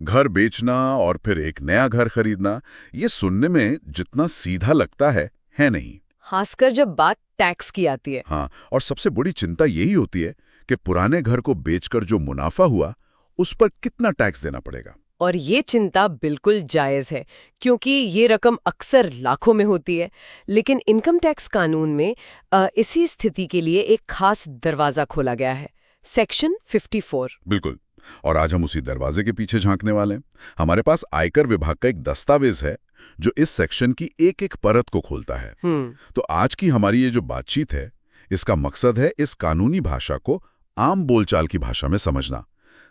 घर बेचना और फिर एक नया घर खरीदना, ये सुनने में जितना सीधा लगता है नहीं। खासकर जब बात टैक्स की आती है। हाँ, और सबसे बड़ी चिंता यही होती है कि पुराने घर को बेचकर जो मुनाफा हुआ उस पर कितना टैक्स देना पड़ेगा। और ये चिंता बिल्कुल जायज़ है, क्योंकि ये रकम अक्सर लाखों में होती है। लेकिन इनकम टैक्स कानून में इसी स्थिति के लिए एक खास दरवाज़ा खोला गया है, सेक्शन 54। बिल्कुल, और आज हम उसी दरवाजे के पीछे झांकने वाले हैं। हमारे पास आयकर विभाग का एक दस्तावेज है जो इस सेक्शन की एक एक परत को खोलता है। तो आज की हमारी ये जो बातचीत है, इसका मकसद है इस कानूनी भाषा को आम बोलचाल की भाषा में समझना।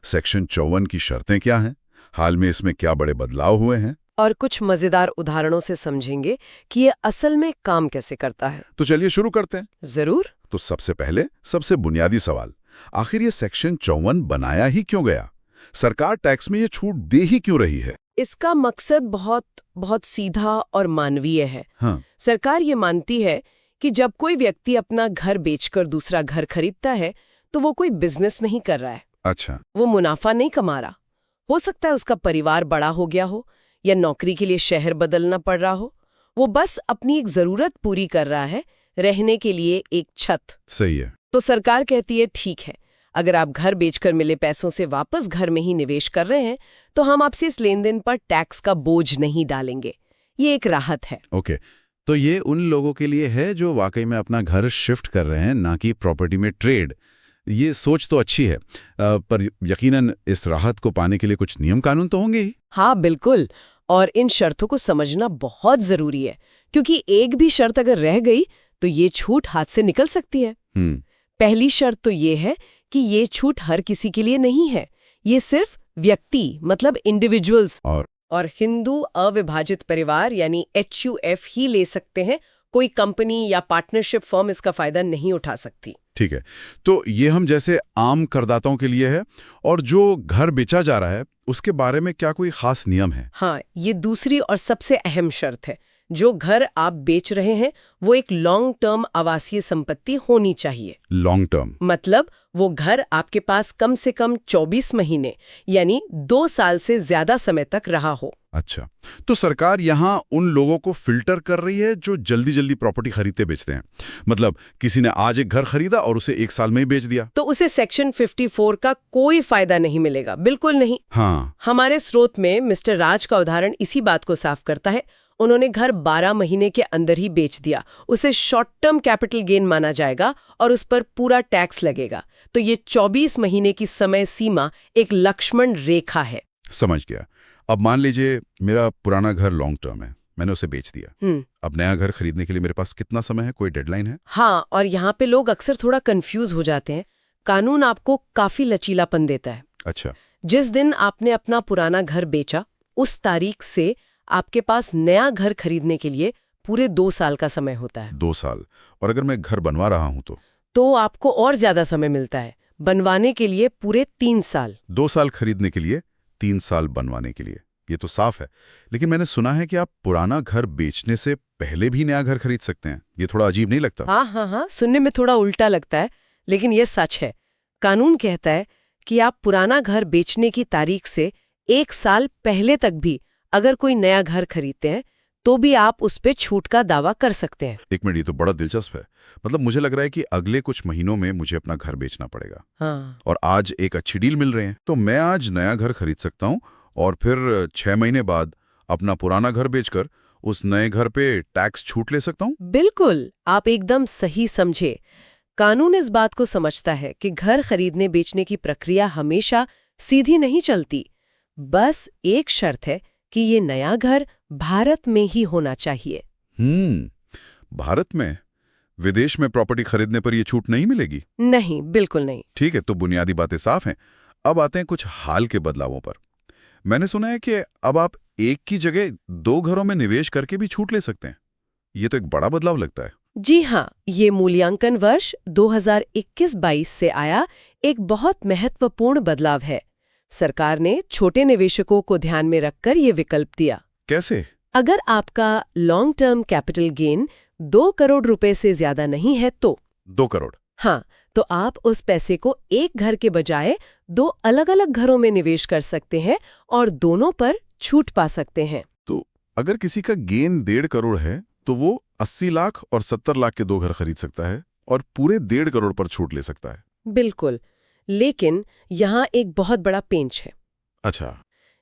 सेक्शन 54 की शर्तें क्या हैं, हाल में इसमें क्या बड़े बदलाव हुए हैं, और कुछ मजेदार उदाहरणों से समझेंगे कि ये असल में काम कैसे करता है। तो चलिए शुरू करते हैं। जरूर। तो सबसे पहले सबसे बुनियादी सवाल, आखिर ये सेक्शन 54 बनाया ही क्यों गया? सरकार टैक्स में ये छूट दे ही क्यों रही है? इसका मकसद बहुत बहुत सीधा और मानवीय है। हाँ। सरकार ये मानती है कि जब कोई व्यक्ति अपना घर बेचकर दूसरा घर खरीदता है तो वो कोई बिजनेस नहीं कर रहा है। अच्छा। वो मुनाफा नहीं कमा रहा। हो सकता है उसका परिवार बड़ा हो गया हो या नौकरी के लिए शहर बदलना पड़ रहा हो। वो बस अपनी एक जरूरत पूरी कर रहा है, रहने के लिए एक छत। सही है। तो सरकार कहती है ठीक है, अगर आप घर बेचकर मिले पैसों से वापस घर में ही निवेश कर रहे हैं तो हम आपसे इस लेन देन पर टैक्स का बोझ नहीं डालेंगे। ये एक राहत है। ओके, तो ये उन लोगों के लिए है जो वाकई में अपना घर शिफ्ट कर रहे हैं, ना कि प्रॉपर्टी में ट्रेड। ये सोच तो अच्छी है, पर यकीनन इस राहत को पाने के लिए कुछ नियम कानून तो होंगे ही। हाँ बिल्कुल, और इन शर्तों को समझना बहुत जरूरी है, क्योंकि एक भी शर्त अगर रह गई तो ये छूट हाथ से निकल सकती है। पहली शर्त तो ये है कि ये छूट हर किसी के लिए नहीं है। ये सिर्फ व्यक्ति मतलब इंडिविजुअल्स और हिंदू अविभाजित परिवार यानी HUF ही ले सकते हैं। कोई कंपनी या पार्टनरशिप फर्म इसका फायदा नहीं उठा सकती। ठीक है, तो ये हम जैसे आम करदाताओं के लिए है, और जो घर बेचा जा रहा है उसके बारे में क्या कोई खास नियम है? हाँ, ये दूसरी और सबसे अहम शर्त है। जो घर आप बेच रहे हैं वो एक लॉन्ग टर्म आवासीय संपत्ति होनी चाहिए। लॉन्ग टर्म मतलब वो घर आपके पास कम से कम 24 महीने यानी 2 साल से ज्यादा समय तक रहा हो। अच्छा, तो सरकार यहाँ उन लोगों को फिल्टर कर रही है जो जल्दी जल्दी प्रॉपर्टी खरीदते बेचते हैं। मतलब किसी ने आज एक घर खरीदा और उसे 1 साल में ही बेच दिया, तो उसे सेक्शन 54 का कोई फायदा नहीं मिलेगा। बिल्कुल नहीं। हाँ। हमारे स्रोत में मिस्टर राज का उदाहरण इसी बात को साफ करता है। उन्होंने घर 12 महीने के अंदर ही बेच दिया। उसे शॉर्ट टर्म कैपिटल गेन माना जाएगा और उस पर पूरा टैक्स लगेगा। तो ये 24 महीने की समय सीमा एक लक्ष्मण रेखा है। समझ गया। अब मान लीजिए मेरा पुराना घर लॉन्ग टर्म है, मैंने उसे बेच दिया। अब नया घर खरीदने के लिए मेरे पास कितना समय है? कोई डेडलाइन है? हाँ, और यहाँ पे लोग अक्सर थोड़ा कंफ्यूज हो जाते हैं। कानून आपको काफी लचीलापन देता है। अच्छा। जिस दिन आपने अपना पुराना घर बेचा उस तारीख से आपके पास नया घर खरीदने के लिए पूरे 2 साल का समय होता है। 2 साल? और अगर मैं घर बनवा रहा हूं तो आपको और ज्यादा समय मिलता है, बनवाने के लिए पूरे 3 साल। 2 साल खरीदने के लिए, 3 साल बनवाने के लिए। ये तो साफ है। लेकिन मैंने सुना है कि आप पुराना घर बेचने से पहले भी नया घर खरीद सकते हैं। ये थोड़ा अजीब नहीं लगता? हाँ, सुनने में थोड़ा उल्टा लगता है, लेकिन ये सच है। कानून कहता है कि आप पुराना घर बेचने की तारीख से 1 साल पहले तक भी अगर कोई नया घर खरीदते हैं तो भी आप उस पे छूट का दावा कर सकते हैं। 1 मिनट, ये तो बड़ा दिलचस्प है। मतलब मुझे लग रहा है कि अगले कुछ महीनों में मुझे अपना घर बेचना पड़ेगा। हाँ। और आज एक अच्छी डील मिल रहे हैं, तो मैं आज नया घर खरीद सकता हूँ और फिर 6 महीने बाद अपना पुराना घर बेचकर उस नए घर पे टैक्स छूट ले सकता हूँ। बिल्कुल, आप एकदम सही समझे। कानून इस बात को समझता है कि घर खरीदने बेचने की प्रक्रिया हमेशा सीधी नहीं चलती। बस एक शर्त है कि ये नया घर भारत में ही होना चाहिए। भारत में? विदेश में प्रॉपर्टी खरीदने पर यह छूट नहीं मिलेगी? नहीं, बिल्कुल नहीं। ठीक है, तो बुनियादी बातें साफ हैं। अब आते हैं कुछ हाल के बदलावों पर। मैंने सुना है कि अब आप एक की जगह 2 घरों में निवेश करके भी छूट ले सकते हैं। ये तो एक बड़ा बदलाव लगता है। जी हाँ, ये मूल्यांकन वर्ष 2021-22 से आया एक बहुत महत्वपूर्ण बदलाव है। सरकार ने छोटे निवेशकों को ध्यान में रखकर ये विकल्प दिया। कैसे? अगर आपका long term capital gain 2 crore रुपए से ज्यादा नहीं है तो 2 करोड़? हाँ, तो आप उस पैसे को एक घर के बजाय 2 अलग-अलग घरों में निवेश कर सकते हैं और दोनों पर छूट पा सकते हैं। तो अगर किसी का गेन 1.5 करोड़ है तो वो 80 लाख और 70 लाख के 2 घर खरीद सकता है और पूरे 1.5 करोड़ पर छूट ले सकता है। बिल्कुल, लेकिन यहाँ एक बहुत बड़ा पेंच है। अच्छा,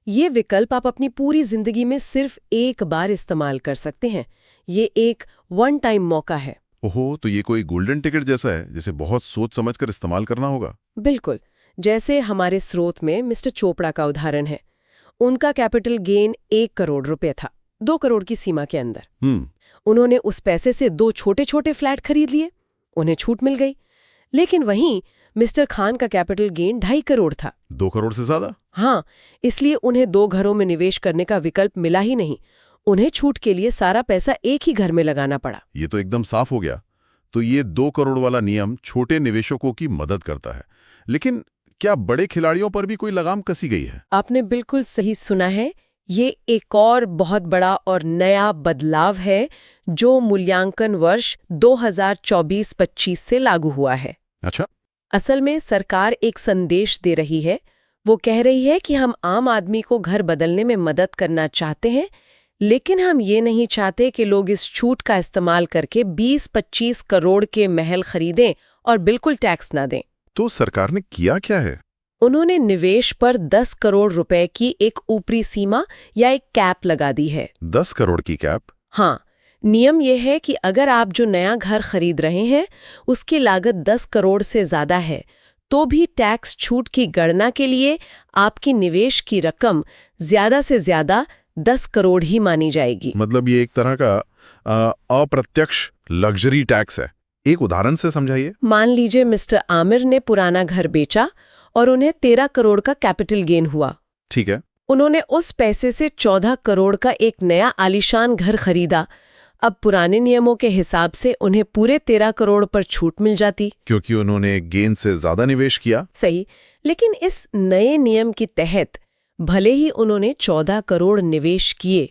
ये विकल्प आप अपनी पूरी जिंदगी में सिर्फ एक बार इस्तेमाल कर सकते हैं। ये एक वन टाइम मौका है। ओहो, तो ये कोई गोल्डन टिकट जैसा है जिसे बहुत सोच समझकर इस्तेमाल करना होगा। बिल्कुल, जैसे हमारे स्रोत में मिस्टर चोपड़ा का उदाहरण है। उनका कैपिटल गेन 1 करोड़ रुपए था, 2 करोड़ की सीमा के अंदर। उन्होंने उस पैसे से 2 छोटे-छोटे फ्लैट खरीद लिए, उन्हें छूट मिल गई। लेकिन वहीं मिस्टर खान का कैपिटल गेन 2.5 करोड़ था। 2 करोड़ से ज्यादा? हाँ, इसलिए उन्हें 2 घरों में निवेश करने का विकल्प मिला ही नहीं। उन्हें छूट के लिए सारा पैसा एक ही घर में लगाना पड़ा। ये तो एकदम साफ हो गया। तो ये 2 करोड़ वाला नियम छोटे निवेशकों की मदद करता है, लेकिन क्या बड़े खिलाड़ियों पर भी कोई लगाम कसी गई है? आपने बिल्कुल सही सुना है। ये एक और बहुत बड़ा और नया बदलाव है जो मूल्यांकन वर्ष 2024-25 से लागू हुआ है। अच्छा, असल में सरकार एक संदेश दे रही है। वो कह रही है कि हम आम आदमी को घर बदलने में मदद करना चाहते हैं, लेकिन हम ये नहीं चाहते कि लोग इस छूट का इस्तेमाल करके 20-25 करोड़ के महल खरीदें और बिल्कुल टैक्स ना दें। तो सरकार ने किया क्या है? उन्होंने निवेश पर 10 करोड़ रुपए की एक ऊपरी सीमा या एक कैप लगा दी है। 10 करोड़ की कैप? हाँ, नियम यह है कि अगर आप जो नया घर खरीद रहे हैं उसकी लागत 10 करोड़ से ज्यादा है तो भी टैक्स छूट की गणना के लिए आपकी निवेश की रकम ज्यादा से ज्यादा 10 करोड़ ही मानी जाएगी। मतलब ये एक तरह का अप्रत्यक्ष लग्जरी टैक्स है। एक उदाहरण से समझाइए। मान लीजिए मिस्टर आमिर ने पुराना घर बेचा और उन्हें 13 करोड़ का कैपिटल गेन हुआ। ठीक है। उन्होंने उस पैसे से 14 करोड़ का एक नया आलीशान घर खरीदा। अब पुराने नियमों के हिसाब से उन्हें पूरे 13 करोड़ पर छूट मिल जाती, क्योंकि उन्होंने गेन से ज्यादा निवेश किया। सही, लेकिन इस नए नियम के तहत भले ही उन्होंने 14 करोड़ निवेश किए,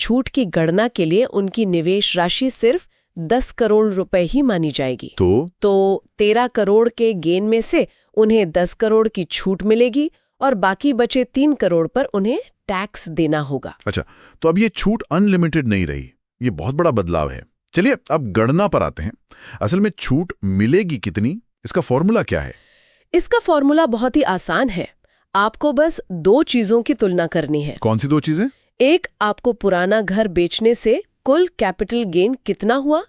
छूट की गणना के लिए उनकी निवेश राशि सिर्फ 10 करोड़ रुपए ही मानी जाएगी। तो 13 करोड़ के गेन में से उन्हें 10 करोड़ की छूट मिलेगी और बाकी बचे 3 करोड़ पर उन्हें टैक्स देना होगा। अच्छा, तो अब ये छूट अनलिमिटेड नहीं रही। ये बहुत बड़ा बदलाव है। चलिए अब गणना पर आते हैं। असल में छूट मिलेगी कितनी, इसका फॉर्मूला क्या है? इसका फॉर्मूला बहुत ही आसान है। आपको बस 2 चीजों की तुलना करनी है। कौन सी 2 चीजें? एक, आपको पुराना घर बेचने से कुल कैपिटल गेन कितना हुआ,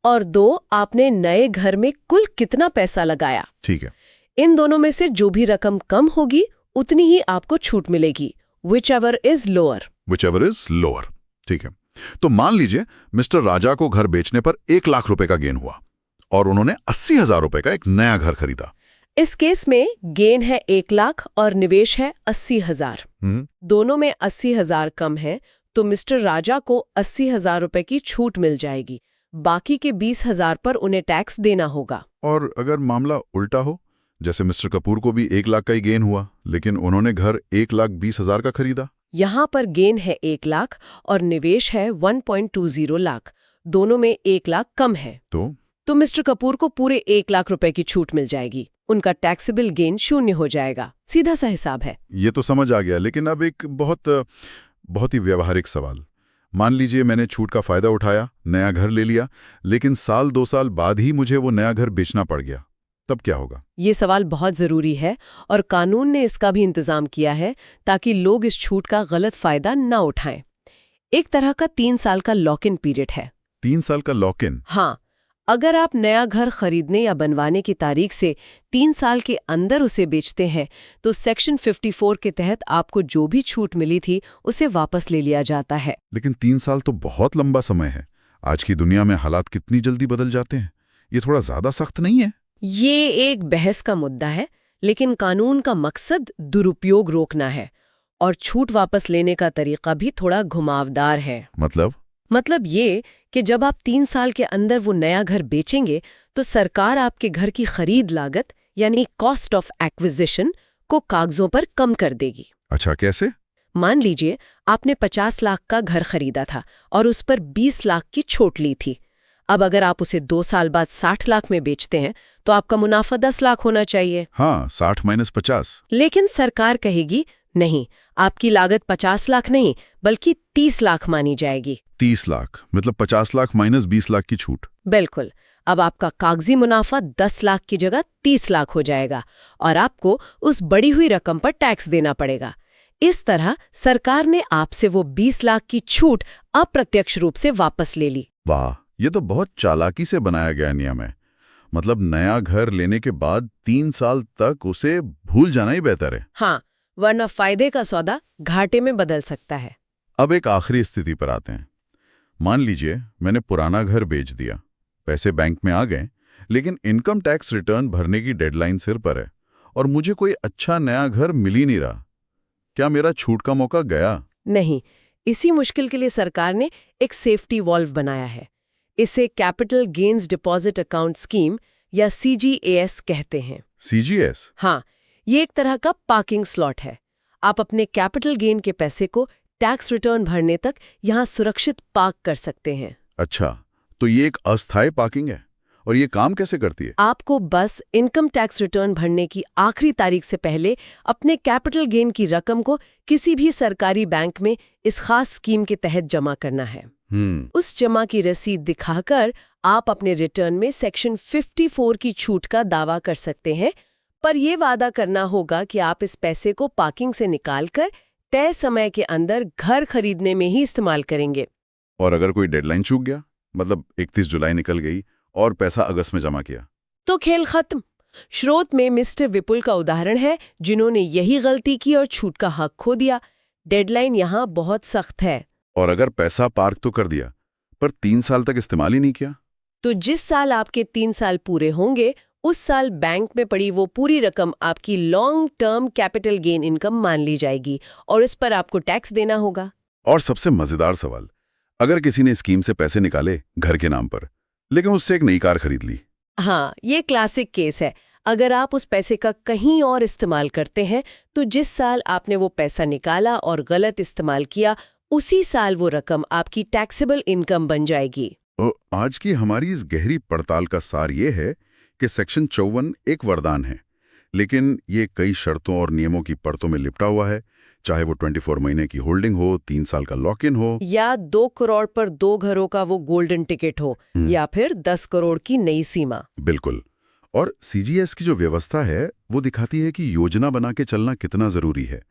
और 2, आपने नए घर में कुल कितना पैसा लगाया। ठीक है। इन दोनों में से जो भी रकम कम होगी उतनी ही आपको छूट मिलेगी, whichever is lower। ठीक है। तो मान लीजिए मिस्टर राजा को घर बेचने पर 1 लाख रुपए का गेन हुआ और उन्होंने 80,000 रुपए का एक नया घर खरीदा। इस केस में गेन है 1 लाख और निवेश है 80,000। दोनों में 80,000 कम है, तो मिस्टर राजा को 80,000 रुपए की छूट मिल जाएगी। बाकी के 20,000 पर उन्हें टैक्स देना होगा। और अगर मामला उल्टा हो, जैसे मिस्टर कपूर को भी 1 लाख का ही गेन हुआ लेकिन उन्होंने घर 1,20,000 का खरीदा। यहाँ पर गेन है 1 लाख और निवेश है 1.20 लाख। दोनों में 1 लाख कम है। तो मिस्टर कपूर को पूरे 1 लाख रुपए की छूट मिल जाएगी। उनका टैक्सेबल गेन 0 हो जाएगा। सीधा सा हिसाब है। ये तो समझ आ गया, लेकिन अब एक बहुत ही व्यावहारिक सवाल। मान लीजिए मैंने छूट का फायदा उठाया, नया घर ले लिया, लेकिन 1-2 साल बाद ही मुझे वो नया घर बेचना पड़ गया, तब क्या होगा? ये सवाल बहुत जरूरी है और कानून ने इसका भी इंतजाम किया है ताकि लोग इस छूट का गलत फायदा न उठाएं। एक तरह का 3 साल का लॉक इन पीरियड है। 3 साल का लॉक इन? हाँ, अगर आप नया घर खरीदने या बनवाने की तारीख से 3 साल के अंदर उसे बेचते हैं तो सेक्शन 54 के तहत आपको जो भी छूट मिली थी उसे वापस ले लिया जाता है। लेकिन 3 साल तो बहुत लंबा समय है। आज की दुनिया में हालात कितनी जल्दी बदल जाते हैं। ये थोड़ा ज्यादा सख्त नहीं है? ये एक बहस का मुद्दा है, लेकिन कानून का मकसद दुरुपयोग रोकना है और छूट वापस लेने का तरीका भी थोड़ा घुमावदार है। मतलब ये कि जब आप 3 साल के अंदर वो नया घर बेचेंगे तो सरकार आपके घर की खरीद लागत यानी कॉस्ट ऑफ एक्विजिशन को कागजों पर कम कर देगी। अच्छा, कैसे? मान लीजिए आपने 50 लाख का घर खरीदा था और उस पर 20 लाख की छूट ली थी। अब अगर आप उसे 2 साल बाद 60 लाख में बेचते हैं तो आपका मुनाफा 10 लाख होना चाहिए। हाँ, 60 माइनस 50। लेकिन सरकार कहेगी नहीं, आपकी लागत 50 लाख नहीं बल्कि 30 लाख मानी जाएगी। 30 लाख मतलब 50 लाख माइनस 20 लाख की छूट। बिल्कुल। अब आपका कागजी मुनाफा 10 लाख की जगह 30 लाख हो जाएगा और आपको उस बढ़ी हुई रकम पर टैक्स देना पड़ेगा। इस तरह सरकार ने आपसे वो 20 लाख की छूट अप्रत्यक्ष रूप से वापस ले ली। वाह, ये तो बहुत चालाकी से बनाया गया नियम है। मतलब नया घर लेने के बाद 3 साल तक उसे भूल जाना ही बेहतर है। हाँ, वरना फायदे का सौदा घाटे में बदल सकता है। अब एक आखिरी स्थिति पर आते हैं। मान लीजिए मैंने पुराना घर बेच दिया, पैसे बैंक में आ गए, लेकिन इनकम टैक्स रिटर्न भरने की डेडलाइन सिर पर है और मुझे कोई अच्छा नया घर मिल ही नहीं रहा। क्या मेरा छूट का मौका गया? नहीं, इसी मुश्किल के लिए सरकार ने एक सेफ्टी वॉल्व बनाया है। इसे capital gains deposit account scheme या CGAS कहते हैं। CGS? हाँ, ये एक तरह का पार्किंग स्लॉट है। आप अपने कैपिटल गेन के पैसे को टैक्स रिटर्न भरने तक यहाँ सुरक्षित पार्क कर सकते हैं। अच्छा, तो ये एक अस्थायी पार्किंग है और ये काम कैसे करती है? आपको बस इनकम टैक्स रिटर्न भरने की आखिरी तारीख से पहले अपने कैपिटल गेन की रकम को किसी भी सरकारी बैंक में इस खास स्कीम के तहत जमा करना है। उस जमा की रसीद दिखाकर आप अपने रिटर्न में सेक्शन 54 की छूट का दावा कर सकते हैं, पर यह वादा करना होगा कि आप इस पैसे को पार्किंग से निकालकर तय समय के अंदर घर खरीदने में ही इस्तेमाल करेंगे। और अगर कोई डेडलाइन चूक गया, मतलब 31 जुलाई निकल गई और पैसा अगस्त में जमा किया, तो खेल खत्म। स्रोत में मिस्टर विपुल का उदाहरण है, जिन्होंने यही गलती की और छूट का हक खो दिया। डेडलाइन यहाँ बहुत सख्त है। और अगर पैसा पार्क तो कर दिया पर 3 साल तक इस्तेमाल ही नहीं किया, तो जिस साल आपके 3 साल पूरे होंगे उस साल बैंक में पड़ी वो पूरी रकम आपकी long term capital gain income मान ली जाएगी और इस पर आपको टैक्स देना होगा। और सबसे मजेदार सवाल, अगर किसी ने स्कीम से पैसे निकाले घर के नाम पर, लेकिन उससे एक नई कार खरीद ली। हाँ, ये क्लासिक केस है। अगर आप उस पैसे का कहीं और इस्तेमाल करते हैं तो जिस साल आपने वो पैसा निकाला और गलत इस्तेमाल किया, उसी साल वो रकम आपकी टैक्सेबल इनकम बन जाएगी। आज की हमारी इस गहरी पड़ताल का सार ये है कि सेक्शन 54 एक वरदान है, लेकिन ये कई शर्तों और नियमों की परतों में लिपटा हुआ है। चाहे वो 24 महीने की होल्डिंग हो, 3 साल का लॉक इन हो, या 2 करोड़ पर 2 घरों का वो गोल्डन टिकट हो, या फिर 10 करोड़ की नई सीमा। बिल्कुल। और CGS की जो व्यवस्था है वो दिखाती है कि योजना बना के चलना कितना जरूरी है।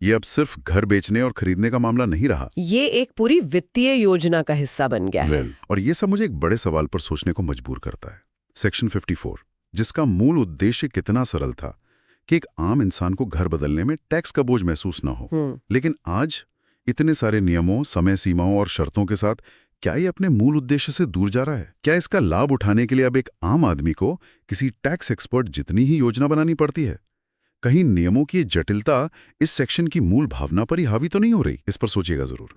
ये अब सिर्फ घर बेचने और खरीदने का मामला नहीं रहा, ये एक पूरी वित्तीय योजना का हिस्सा बन गया है। और ये सब मुझे एक बड़े सवाल पर सोचने को मजबूर करता है। सेक्शन 54, जिसका मूल उद्देश्य कितना सरल था कि एक आम इंसान को घर बदलने में टैक्स का बोझ महसूस न हो, लेकिन आज इतने सारे नियमों, समय सीमाओं और शर्तों के साथ क्या ये अपने मूल उद्देश्य से दूर जा रहा है? क्या इसका लाभ उठाने के लिए अब एक आम आदमी को किसी टैक्स एक्सपर्ट जितनी ही योजना बनानी पड़ती है? कहीं नियमों की जटिलता इस सेक्शन की मूल भावना पर ही हावी तो नहीं हो रही? इस पर सोचिएगा जरूर।